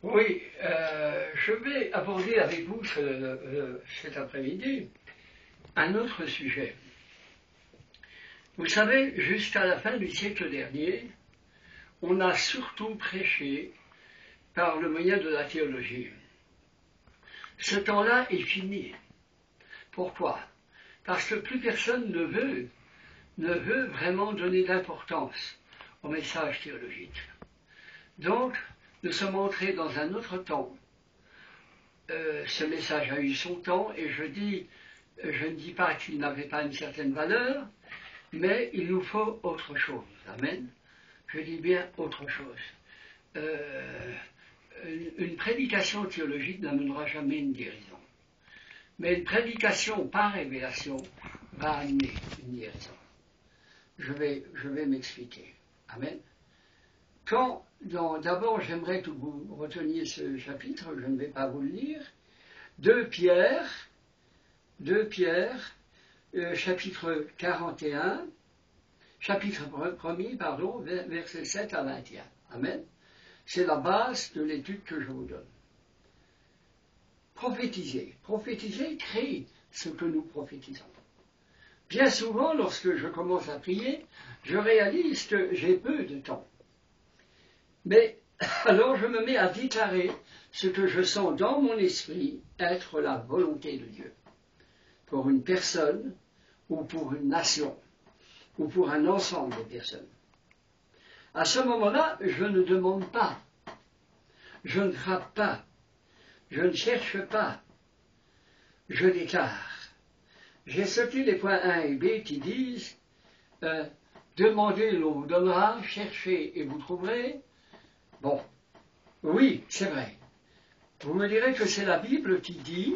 Oui, je vais aborder avec vous cet après-midi un autre sujet. Vous savez, jusqu'à la fin du siècle dernier, on a surtout prêché par le moyen de la théologie. Ce temps-là est fini. Pourquoi? Parce que plus personne ne veut vraiment donner d'importance au message théologique. Donc, nous sommes entrés dans un autre temps. Ce message a eu son temps et je ne dis pas qu'il n'avait pas une certaine valeur, mais il nous faut autre chose. Amen. Je dis bien autre chose. Une prédication théologique n'amènera jamais une guérison. Mais une prédication par révélation va amener une guérison. Je vais m'expliquer. Amen. D'abord, j'aimerais que vous reteniez ce chapitre, je ne vais pas vous le lire. 2 Pierre, chapitre 41, chapitre 1er, pardon, versets 7 à 21. Amen. C'est la base de l'étude que je vous donne. Prophétiser. Prophétiser crée ce que nous prophétisons. Bien souvent, lorsque je commence à prier, je réalise que j'ai peu de temps. Mais alors je me mets à déclarer ce que je sens dans mon esprit être la volonté de Dieu. Pour une personne, ou pour une nation, ou pour un ensemble de personnes. À ce moment-là, je ne demande pas, je ne frappe pas, je ne cherche pas, je déclare. J'ai sauté les points 1 et B qui disent demandez, l'on vous donnera, cherchez et vous trouverez. Bon, oui, c'est vrai. Vous me direz que c'est la Bible qui dit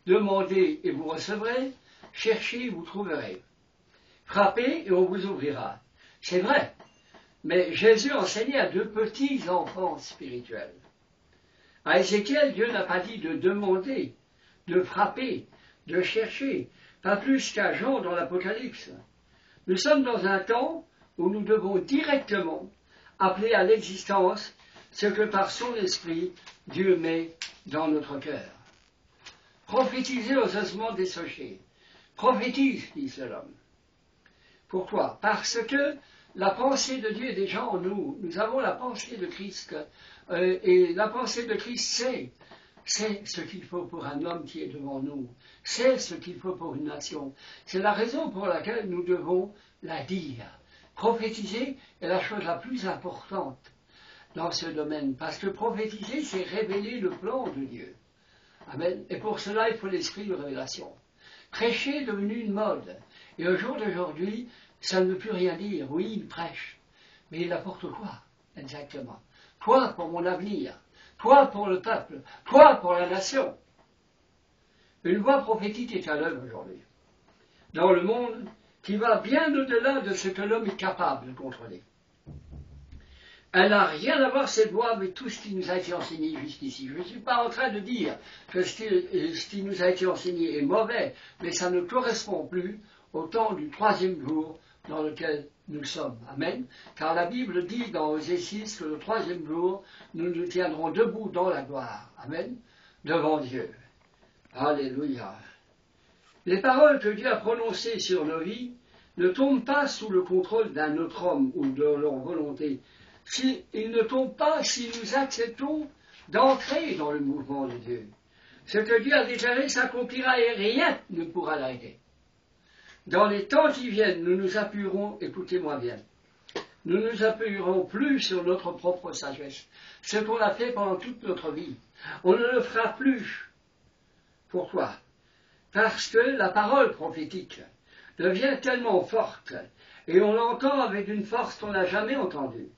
demandez et vous recevrez, cherchez et vous trouverez. Frappez et on vous ouvrira. C'est vrai. Mais Jésus enseignait à 2 petits enfants spirituels. À Ézéchiel, Dieu n'a pas dit de demander, de frapper, de chercher, pas plus qu'à Jean dans l'Apocalypse. Nous sommes dans un temps où nous devons directement appeler à l'existence ce que par son esprit Dieu met dans notre cœur. Prophétiser aux ossements desséchés. Prophétise, dit l'homme. Pourquoi? Parce que la pensée de Dieu est déjà en nous. Nous avons la pensée de Christ. Et la pensée de Christ, c'est ce qu'il faut pour un homme qui est devant nous. C'est ce qu'il faut pour une nation. C'est la raison pour laquelle nous devons la dire. Prophétiser est la chose la plus importante dans ce domaine. Parce que prophétiser, c'est révéler le plan de Dieu. Amen. Et pour cela, il faut l'esprit de révélation. Prêcher est devenu une mode. Et au jour d'aujourd'hui, ça ne veut plus rien dire. Oui, il prêche. Mais il apporte quoi, exactement? Quoi pour mon avenir? Quoi pour le peuple? Quoi pour la nation? Une voix prophétique est à l'œuvre aujourd'hui. Dans le monde qui va bien au-delà de ce que l'homme est capable de contrôler. Elle n'a rien à voir, cette voix, avec tout ce qui nous a été enseigné jusqu'ici. Je ne suis pas en train de dire que ce qui nous a été enseigné est mauvais, mais ça ne correspond plus au temps du 3e jour dans lequel nous sommes. Amen. Car la Bible dit dans Osée 6 que le 3e jour, nous nous tiendrons debout dans la gloire. Amen. Devant Dieu. Alléluia. Les paroles que Dieu a prononcées sur nos vies ne tombent pas sous le contrôle d'un autre homme ou de leur volonté. Ils ne tombent pas si nous acceptons d'entrer dans le mouvement de Dieu. Ce que Dieu a déclaré s'accomplira et rien ne pourra l'arrêter. Dans les temps qui viennent, nous nous appuierons, écoutez-moi bien, nous ne nous appuierons plus sur notre propre sagesse, ce qu'on a fait pendant toute notre vie. On ne le fera plus. Pourquoi? Parce que la parole prophétique devient tellement forte, et on l'entend avec une force qu'on n'a jamais entendue.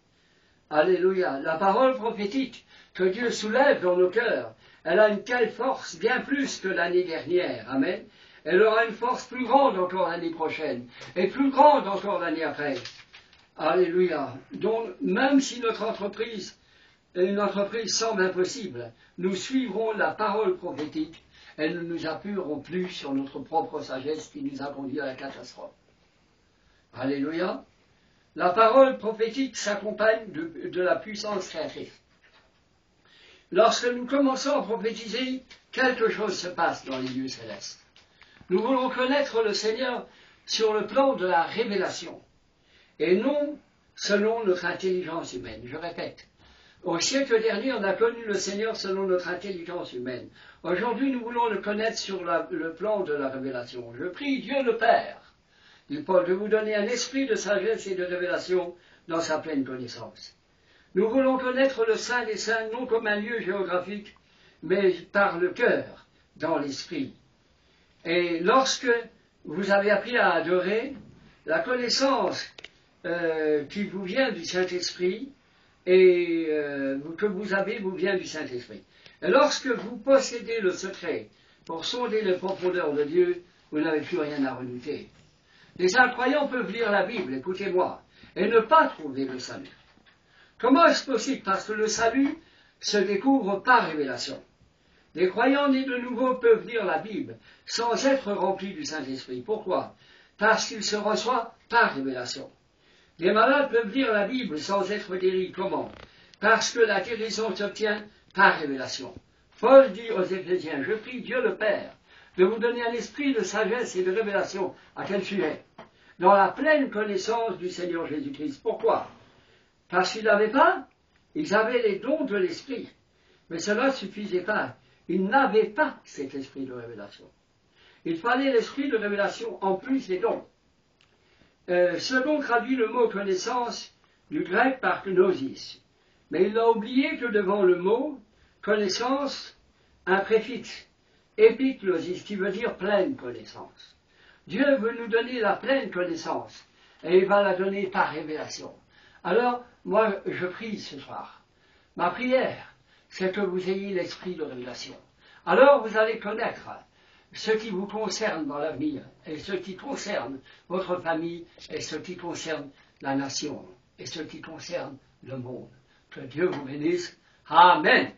Alléluia. La parole prophétique que Dieu soulève dans nos cœurs, elle a une telle force, bien plus que l'année dernière. Amen. Elle aura une force plus grande encore l'année prochaine, et plus grande encore l'année après. Alléluia. Donc, même si notre entreprise semble impossible, nous suivrons la parole prophétique, et nous ne nous appuierons plus sur notre propre sagesse qui nous a conduit à la catastrophe. Alléluia. La parole prophétique s'accompagne de la puissance créatrice. lorsque nous commençons à prophétiser, quelque chose se passe dans les lieux célestes. Nous voulons connaître le Seigneur sur le plan de la révélation, et non selon notre intelligence humaine. Je répète, au siècle dernier, on a connu le Seigneur selon notre intelligence humaine. Aujourd'hui, nous voulons le connaître sur le plan de la révélation. Je prie Dieu le Père, dit Paul, de vous donner un esprit de sagesse et de révélation dans sa pleine connaissance. Nous voulons connaître le Saint des Saints non comme un lieu géographique, mais par le cœur, dans l'esprit. Et lorsque vous avez appris à adorer, la connaissance qui vous vient du Saint-Esprit et que vous avez vous vient du Saint-Esprit. Et lorsque vous possédez le secret pour sonder les profondeurs de Dieu, vous n'avez plus rien à redouter. Les incroyants peuvent lire la Bible, écoutez-moi, et ne pas trouver le salut. Comment est-ce possible? Parce que le salut se découvre par révélation. Les croyants nés de nouveau peuvent lire la Bible sans être remplis du Saint-Esprit. Pourquoi? Parce qu'ils se reçoivent par révélation. Les malades peuvent lire la Bible sans être guéris. Comment? Parce que la guérison s'obtient par révélation. Paul dit aux Éphésiens, je prie Dieu le Père de vous donner un esprit de sagesse et de révélation. À quel sujet? Dans la pleine connaissance du Seigneur Jésus-Christ. Pourquoi? Parce qu'ils n'avaient pas, ils avaient les dons de l'esprit. Mais cela ne suffisait pas. Ils n'avaient pas cet esprit de révélation. Il fallait l'esprit de révélation en plus des dons. Ce don traduit le mot connaissance du grec par gnosis. Mais il a oublié que devant le mot connaissance, un préfixe, épignosis, qui veut dire pleine connaissance. Dieu veut nous donner la pleine connaissance, et il va la donner par révélation. Alors, moi, je prie ce soir. Ma prière, c'est que vous ayez l'esprit de révélation. Alors, vous allez connaître ce qui vous concerne dans l'avenir, et ce qui concerne votre famille, et ce qui concerne la nation, et ce qui concerne le monde. Que Dieu vous bénisse. Amen.